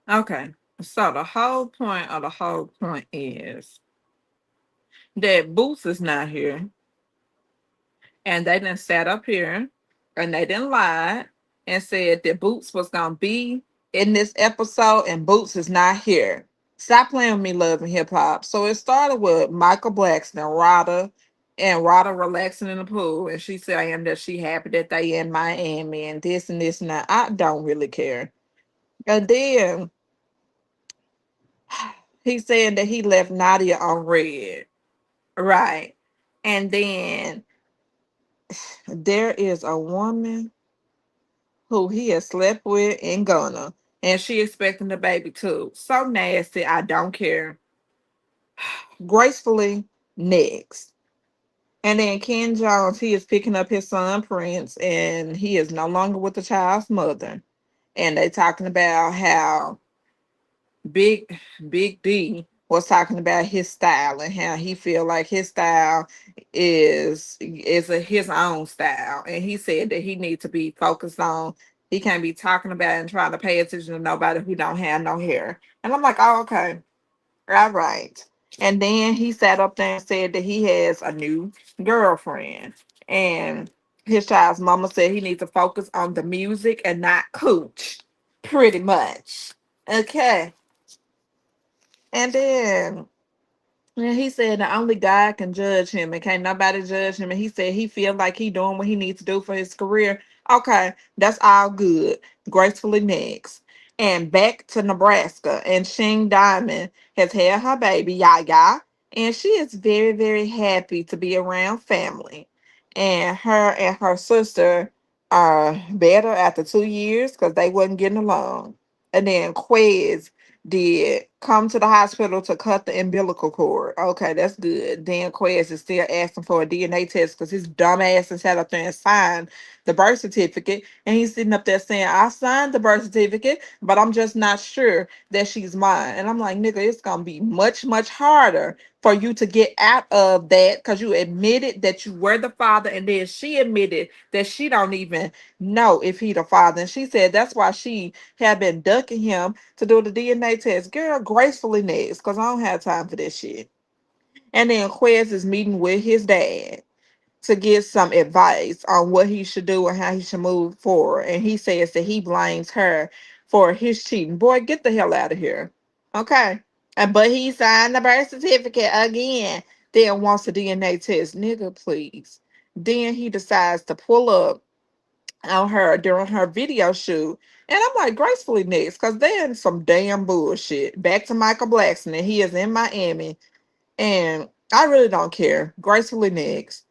Okay. So the whole point is that Boots is not here, and they done sat up here and they didn't lie and said that Boots was gonna be in this episode and Boots is not here. Stop playing with me, love and hip hop. So it started with Michael Blackson and Rada relaxing in the pool, and she saying that she happy that they in Miami and this and that. I don't really care. And then he saying that he left Nadia on red. Right. And then there is a woman who he has slept with in Ghana, and she expecting the baby too. So nasty, I don't care. Gracefully next. And then Ken Jones, he is picking up his son Prince, and he is no longer with the child's mother. And they talking about how Big Big D was talking about his style and how he feel like his style his own style, and he said that he needs to be focused on. He can't be talking about and trying to pay attention to nobody who don't have no hair. And I'm like, oh, okay, all right. And then he sat up there and said that he has a new girlfriend, and his child's mama said he needs to focus on the music and not cooch, pretty much. Okay. And then he said that only God can judge him and can't nobody judge him. And he said he feel like he doing what he needs to do for his career. Okay, that's all good. Gracefully next. And back to Nebraska. And Shing Diamond has had her baby, Yaya. And she is very, very happy to be around family. And her sister are better after 2 years because they wasn't getting along. And then Quez did come to the hospital to cut the umbilical cord. Okay, that's good. Dan Quest is still asking for a DNA test because his dumb ass has sat up there and signed the birth certificate. And he's sitting up there saying, I signed the birth certificate, but I'm just not sure that she's mine. And I'm like, nigga, it's going to be much, much harder for you to get out of that because you admitted that you were the father. And then she admitted that she don't even know if he the father. And she said that's why she had been ducking him to do the DNA test. Girl, gracefully next, because I don't have time for this shit. And then Quez is meeting with his dad to get some advice on what he should do and how he should move forward. And he says that he blames her for his cheating. Boy, get the hell out of here. Okay. But he signed the birth certificate again. Then wants a DNA test. Nigga, please. Then he decides to pull up on her during her video shoot. And I'm like, gracefully next, because they're in some damn bullshit. Back to Michael Blackson, and he is in Miami. And I really don't care. Gracefully next.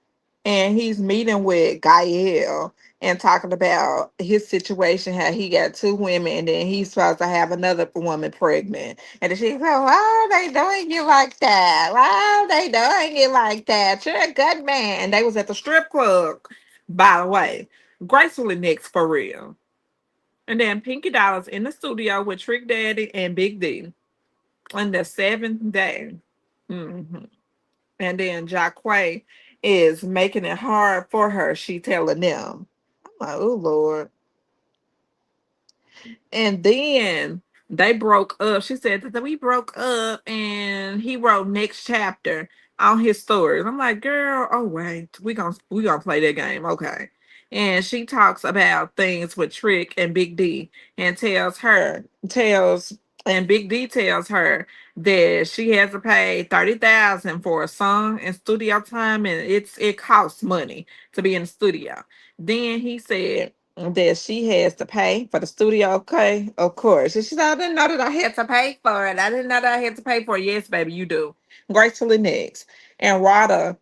And he's meeting with Gael and talking about his situation, how he got two women, and then he's supposed to have another woman pregnant. And then she's like, why are they doing you like that? Why are they doing it like that? You're a good man. They was at the strip club, by the way. Gracefully next for real. And then Pinky Dollars in the studio with Trick Daddy and Big D on the seventh day. hmm And then Jaquae is making it hard for her. She telling them. I'm like, oh Lord. And then they broke up. She said that we broke up, and he wrote next chapter on his stories. I'm like, girl, oh wait, we gonna play that game, okay? And she talks about things with Trick and Big D, and tells and Big D tells her that she has to pay 30,000 for a song and studio time, and it costs money to be in the studio. Then he said that she has to pay for the studio. Okay, of course. And she said, I didn't know that I had to pay for it. I didn't know that I had to pay for it. Yes, baby, you do. Gracefully next. And Rada,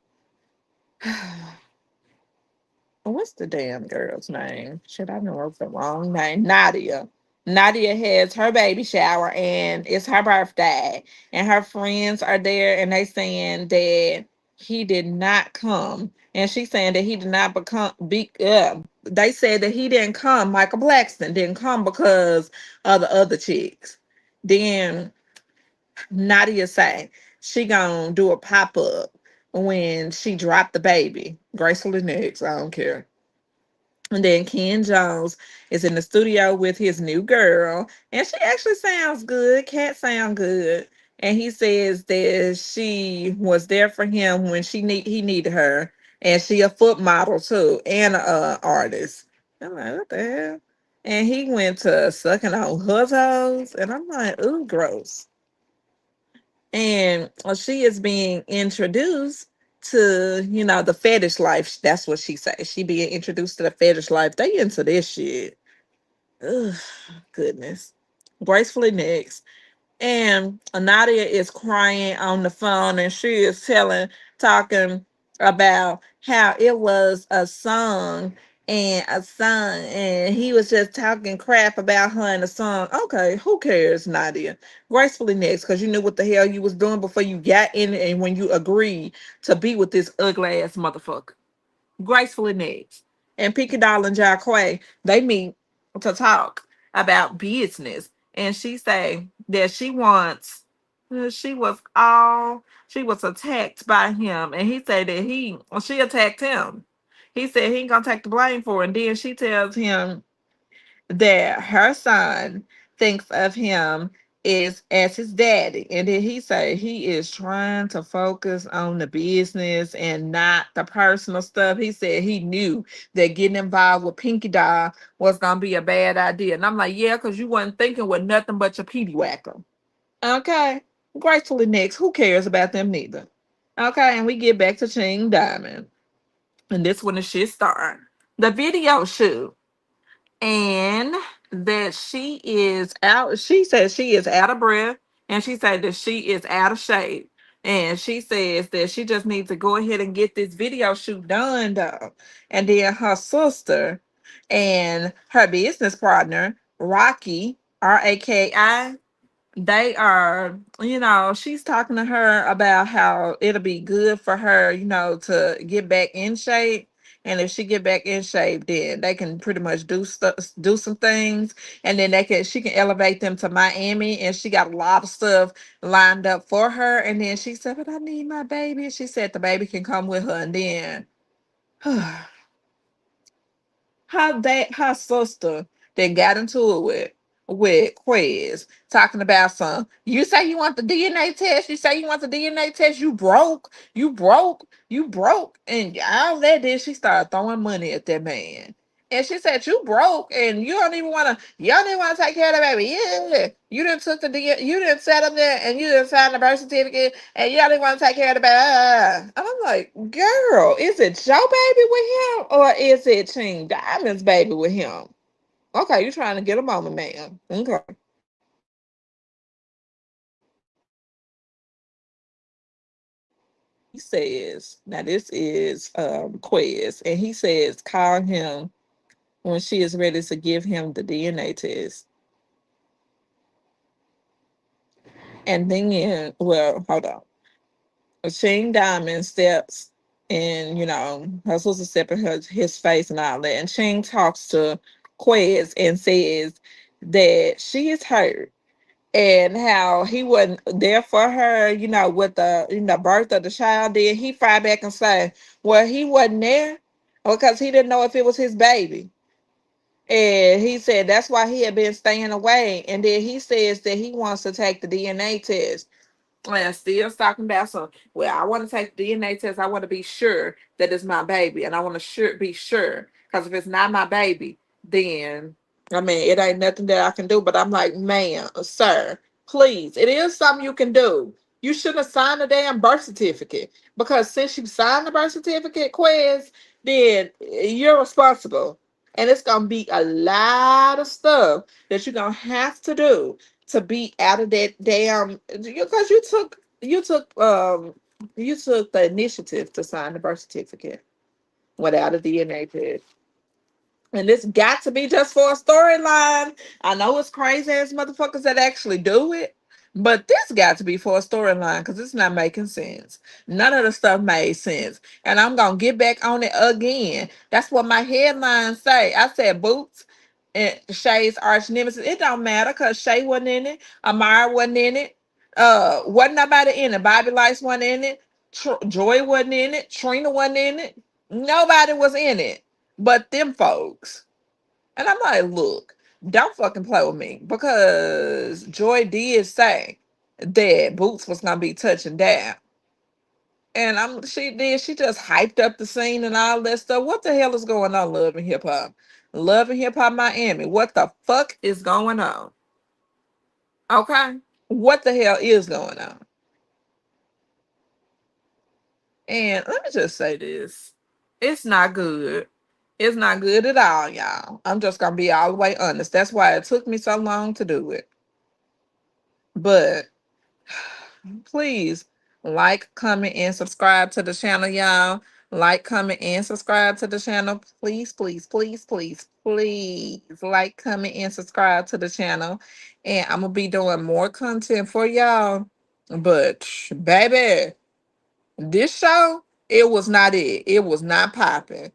what's the damn girl's name? Should I know the wrong name? Nadia. Nadia has her baby shower and it's her birthday. And her friends are there and they saying that he did not come. And she's saying that he did not they said that he didn't come. Michael Blackson didn't come because of the other chicks. Then Nadia say she gonna do a pop-up when she dropped the baby. Gracefully next. I don't care. And then Ken Jones is in the studio with his new girl, and she actually sounds good. Cat sound good, and he says that she was there for him when he needed her, and she a foot model too, and a artist. I'm like, what the hell? And he went to sucking on her toes, and I'm like, ooh, gross. And she is being introduced to, the fetish life. That's what she says. She being introduced to the fetish life. They into this shit. Ugh, goodness. Gracefully next. And Nadia is crying on the phone, and she is talking about how it was a song and a son, and he was just talking crap about her in the song. Okay, who cares, Nadia? Gracefully next, because you knew what the hell you was doing before you got in it and when you agreed to be with this ugly ass motherfucker. Gracefully next. And Pinky Doll and Jaquae, they meet to talk about business. And she say that she was attacked by him. And he said that she attacked him. He said he ain't gonna take the blame for it. And then she tells him that her son thinks of him is as his daddy. And then he said he is trying to focus on the business and not the personal stuff. He said he knew that getting involved with Pinky Doll was gonna be a bad idea. And I'm like, yeah, because you wasn't thinking with nothing but your peedy whacker. Okay. Gracefully next. Who cares about them neither? Okay, and we get back to Ching Diamond. And this when the shit start. The video shoot, and that she says she is out of breath, and she said that she is out of shape, and she says that she just needs to go ahead and get this video shoot done though. And then her sister and her business partner Rocky, Raki, they are, she's talking to her about how it'll be good for her, to get back in shape. And if she get back in shape, then they can pretty much do some things, and then she can elevate them to Miami. And she got a lot of stuff lined up for her. And then she said, "But I need my baby." She said the baby can come with her, and then her sister that got into it with Quiz talking about some. You say you want the DNA test. You say you want the DNA test. You broke. You broke. You broke. And all that did, she started throwing money at that man. And she said, "You broke, and you don't even want to take care of the baby. Yeah, you didn't took the you didn't set up there, and you didn't sign the birth certificate, and you don't even want to take care of the baby." And I'm like, girl, is it your baby with him, or is it Ching Diamond's baby with him? Okay, you're trying to get a moment, man. Okay. He says, now this is Quiz, and he says, call him when she is ready to give him the DNA test. And then, well, hold on. Shane Diamond steps and, her sister step in his face and all that. And Shane talks to Quez and says that she is hurt and how he wasn't there for her, with the birth of the child. Then he fired back and say, well, he wasn't there because he didn't know if it was his baby. And he said that's why he had been staying away. And then he says that he wants to take the DNA test. And still talking about some. Well, I want to take the DNA test. I want to be sure that it's my baby, and I want to be sure, because if it's not my baby, then I mean it ain't nothing that I can do. But I'm like, man, sir, please, it is something you can do. You shouldn't have signed the damn birth certificate, because since you signed the birth certificate, quiz, then you're responsible, and it's gonna be a lot of stuff that you're gonna have to do to be out of that damn, because you took the initiative to sign the birth certificate without a DNA test. And this got to be just for a storyline. I know it's crazy ass motherfuckers that actually do it, but this got to be for a storyline because it's not making sense. None of the stuff made sense. And I'm gonna get back on it again. That's what my headlines say. I said Boots and Shay's arch nemesis. It don't matter because Shay wasn't in it, Amara wasn't in it, wasn't nobody in it. Bobby Lights wasn't in it, Joy wasn't in it, Trina wasn't in it. Nobody was in it. but them folks. And I'm like, look, don't fucking play with me because Joy did say that Boots was gonna be touching down. And she just hyped up the scene and all that stuff. What the hell is going on, Love and Hip Hop? Love and Hip Hop Miami. What the fuck is going on? Okay. What the hell is going on? And let me just say this. It's not good. It's not good at all, y'all. I'm just gonna be all the way honest. That's why it took me so long to do it. But please like, comment, and subscribe to the channel, y'all. Like, comment, and subscribe to the channel. Please, please, please, please, please like, comment, and subscribe to the channel. And I'm gonna be doing more content for y'all. But baby, this show, it was not it. It was not popping.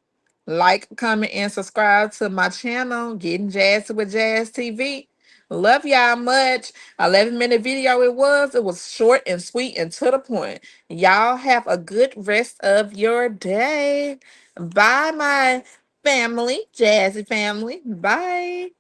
Like, comment, and subscribe to my channel, Getting Jazzy with Jazz TV. Love y'all much. 11-minute video it was. It was short and sweet and to the point. Y'all have a good rest of your day. Bye, my family, Jazzy family. Bye.